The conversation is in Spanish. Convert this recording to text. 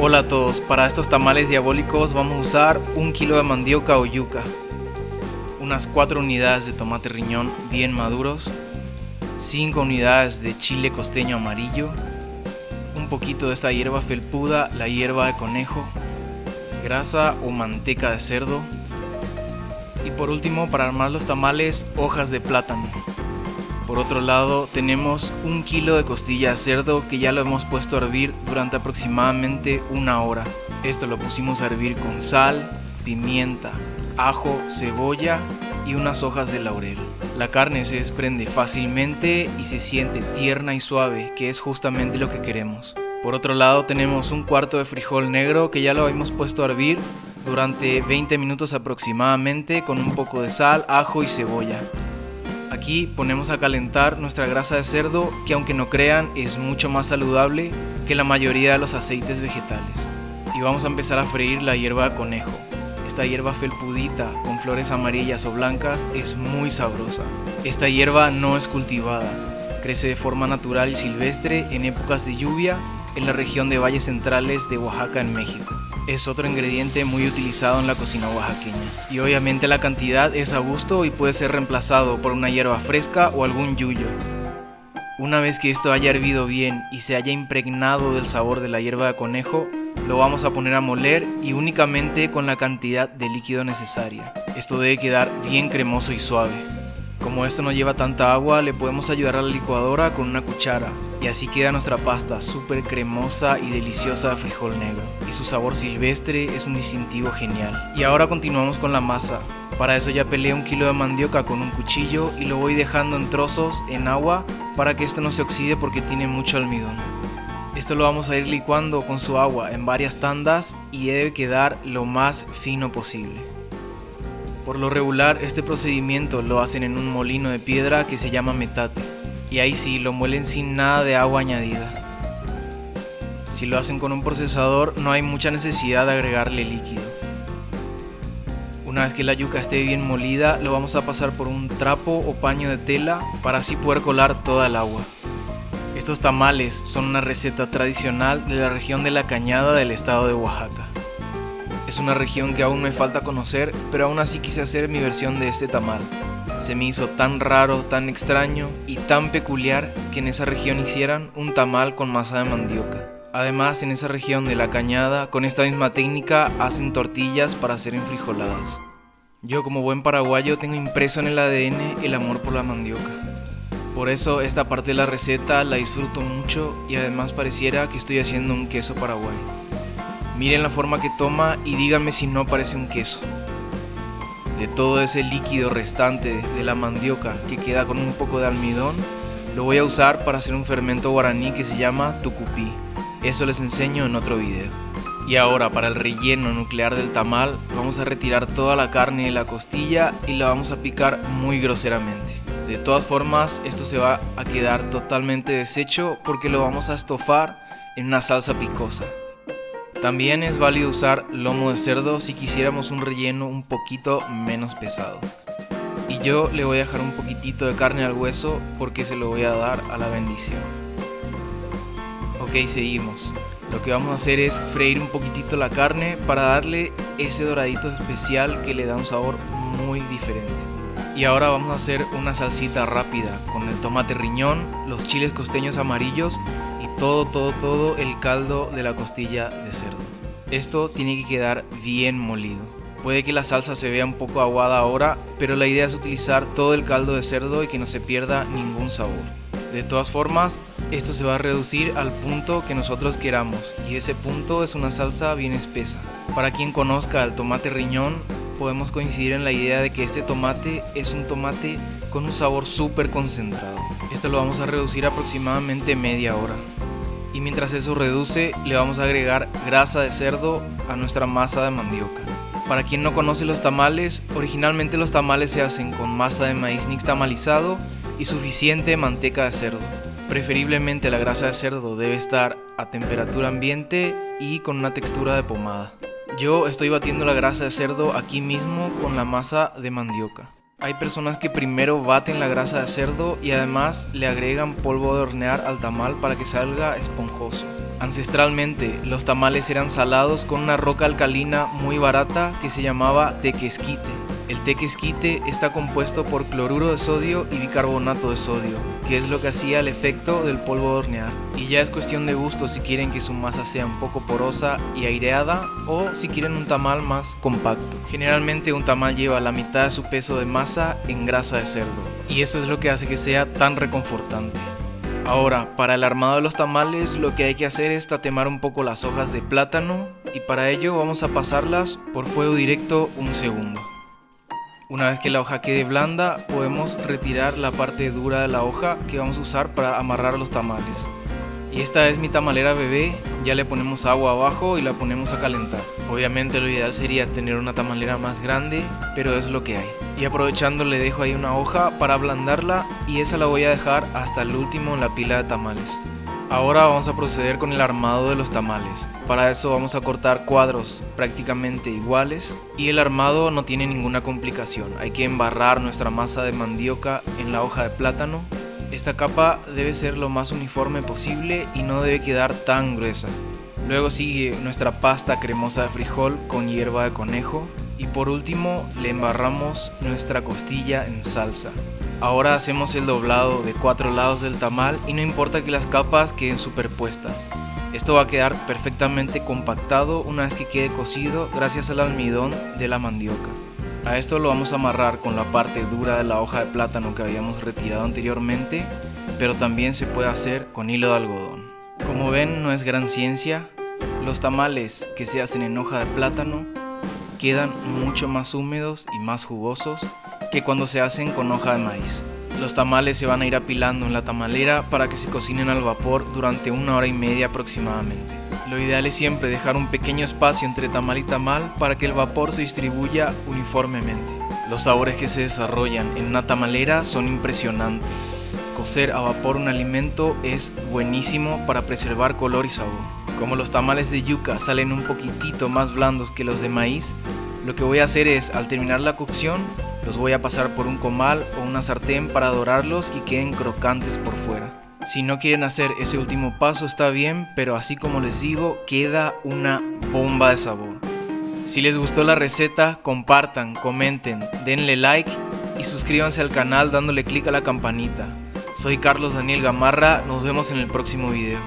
Hola a todos, para estos tamales diabólicos vamos a usar 1 kilo de mandioca o yuca, unas 4 unidades de tomate riñón bien maduros, 5 unidades de chile costeño amarillo, un poquito de esta hierba felpuda, la hierba de conejo, grasa o manteca de cerdo y por último, para armar los tamales, hojas de plátano. Por otro lado, tenemos 1 kilo de costilla de cerdo que ya lo hemos puesto a hervir durante aproximadamente 1 hora. Esto lo pusimos a hervir con sal, pimienta, ajo, cebolla y unas hojas de laurel. La carne se desprende fácilmente y se siente tierna y suave, que es justamente lo que queremos. Por otro lado, tenemos 1/4 de frijol negro que ya lo hemos puesto a hervir durante 20 minutos aproximadamente con un poco de sal, ajo y cebolla. Aquí ponemos a calentar nuestra grasa de cerdo, que aunque no crean es mucho más saludable que la mayoría de los aceites vegetales. Y vamos a empezar a freír la hierba de conejo. Esta hierba felpudita con flores amarillas o blancas es muy sabrosa. Esta hierba no es cultivada, crece de forma natural y silvestre en épocas de lluvia en la región de valles centrales de Oaxaca en México. Es otro ingrediente muy utilizado en la cocina oaxaqueña. Y obviamente la cantidad es a gusto y puede ser reemplazado por una hierba fresca o algún yuyo. Una vez que esto haya hervido bien y se haya impregnado del sabor de la hierba de conejo, lo vamos a poner a moler y únicamente con la cantidad de líquido necesaria. Esto debe quedar bien cremoso y suave. Como esto no lleva tanta agua, le podemos ayudar a la licuadora con una cuchara y así queda nuestra pasta súper cremosa y deliciosa de frijol negro. Y su sabor silvestre es un distintivo genial. Y ahora continuamos con la masa. Para eso ya pelé 1 kilo de mandioca con un cuchillo y lo voy dejando en trozos en agua para que esto no se oxide porque tiene mucho almidón. Esto lo vamos a ir licuando con su agua en varias tandas y debe quedar lo más fino posible. Por lo regular, este procedimiento lo hacen en un molino de piedra que se llama metate, y ahí sí lo muelen sin nada de agua añadida. Si lo hacen con un procesador, no hay mucha necesidad de agregarle líquido. Una vez que la yuca esté bien molida, lo vamos a pasar por un trapo o paño de tela para así poder colar toda el agua. Estos tamales son una receta tradicional de la región de La Cañada del estado de Oaxaca. Es una región que aún me falta conocer, pero aún así quise hacer mi versión de este tamal. Se me hizo tan raro, tan extraño y tan peculiar que en esa región hicieran un tamal con masa de mandioca. Además, en esa región de La Cañada, con esta misma técnica, hacen tortillas para hacer enfrijoladas. Yo, como buen paraguayo, tengo impreso en el ADN el amor por la mandioca. Por eso esta parte de la receta la disfruto mucho y además pareciera que estoy haciendo un queso paraguayo. Miren la forma que toma y díganme si no parece un queso. De todo ese líquido restante de la mandioca que queda con un poco de almidón, lo voy a usar para hacer un fermento guaraní que se llama tucupí. Eso les enseño en otro video. Y ahora para el relleno nuclear del tamal, vamos a retirar toda la carne de la costilla y la vamos a picar muy groseramente. De todas formas, esto se va a quedar totalmente deshecho porque lo vamos a estofar en una salsa picosa. También es válido usar lomo de cerdo si quisiéramos un relleno un poquito menos pesado. Y yo le voy a dejar un poquitito de carne al hueso porque se lo voy a dar a la bendición. Ok, seguimos. Lo que vamos a hacer es freír un poquitito la carne para darle ese doradito especial que le da un sabor muy diferente. Y ahora vamos a hacer una salsita rápida con el tomate riñón, los chiles costeños amarillos y todo el caldo de la costilla de cerdo. Esto tiene que quedar bien molido. Puede que la salsa se vea un poco aguada ahora, pero la idea es utilizar todo el caldo de cerdo y que no se pierda ningún sabor. De todas formas, esto se va a reducir al punto que nosotros queramos y ese punto es una salsa bien espesa. Para quien conozca el tomate riñón, podemos coincidir en la idea de que este tomate es un tomate con un sabor súper concentrado. Esto lo vamos a reducir aproximadamente media hora. Y mientras eso reduce, le vamos a agregar grasa de cerdo a nuestra masa de mandioca. Para quien no conoce los tamales, originalmente los tamales se hacen con masa de maíz nixtamalizado y suficiente manteca de cerdo. Preferiblemente la grasa de cerdo debe estar a temperatura ambiente y con una textura de pomada. Yo estoy batiendo la grasa de cerdo aquí mismo con la masa de mandioca. Hay personas que primero baten la grasa de cerdo y además le agregan polvo de hornear al tamal para que salga esponjoso. Ancestralmente, los tamales eran salados con una roca alcalina muy barata que se llamaba tequesquite. El tequesquite está compuesto por cloruro de sodio y bicarbonato de sodio, que es lo que hacía el efecto del polvo de hornear. Y ya es cuestión de gusto si quieren que su masa sea un poco porosa y aireada o si quieren un tamal más compacto. Generalmente un tamal lleva la mitad de su peso de masa en grasa de cerdo, y eso es lo que hace que sea tan reconfortante. Ahora, para el armado de los tamales lo que hay que hacer es tatemar un poco las hojas de plátano y para ello vamos a pasarlas por fuego directo un segundo. Una vez que la hoja quede blanda, podemos retirar la parte dura de la hoja que vamos a usar para amarrar los tamales. Y esta es mi tamalera bebé, ya le ponemos agua abajo y la ponemos a calentar. Obviamente lo ideal sería tener una tamalera más grande, pero es lo que hay. Y aprovechando le dejo ahí una hoja para ablandarla y esa la voy a dejar hasta el último en la pila de tamales. Ahora vamos a proceder con el armado de los tamales. Para eso vamos a cortar cuadros prácticamente iguales y el armado no tiene ninguna complicación. Hay que embarrar nuestra masa de mandioca en la hoja de plátano. Esta capa debe ser lo más uniforme posible y no debe quedar tan gruesa. Luego sigue nuestra pasta cremosa de frijol con hierba de conejo y por último le embarramos nuestra costilla en salsa. Ahora hacemos el doblado de 4 lados del tamal y no importa que las capas queden superpuestas. Esto va a quedar perfectamente compactado una vez que quede cocido gracias al almidón de la mandioca. A esto lo vamos a amarrar con la parte dura de la hoja de plátano que habíamos retirado anteriormente, pero también se puede hacer con hilo de algodón. Como ven, no es gran ciencia. Los tamales que se hacen en hoja de plátano quedan mucho más húmedos y más jugosos que cuando se hacen con hoja de maíz. Los tamales se van a ir apilando en la tamalera para que se cocinen al vapor durante 1 hora y media aproximadamente. Lo ideal es siempre dejar un pequeño espacio entre tamal y tamal para que el vapor se distribuya uniformemente. Los sabores que se desarrollan en una tamalera son impresionantes. Cocer a vapor un alimento es buenísimo para preservar color y sabor. Como los tamales de yuca salen un poquitito más blandos que los de maíz, lo que voy a hacer es, al terminar la cocción, los voy a pasar por un comal o una sartén para dorarlos y queden crocantes por fuera. Si no quieren hacer ese último paso está bien, pero así como les digo, queda una bomba de sabor. Si les gustó la receta, compartan, comenten, denle like y suscríbanse al canal dándole clic a la campanita. Soy Carlos Daniel Gamarra, nos vemos en el próximo video.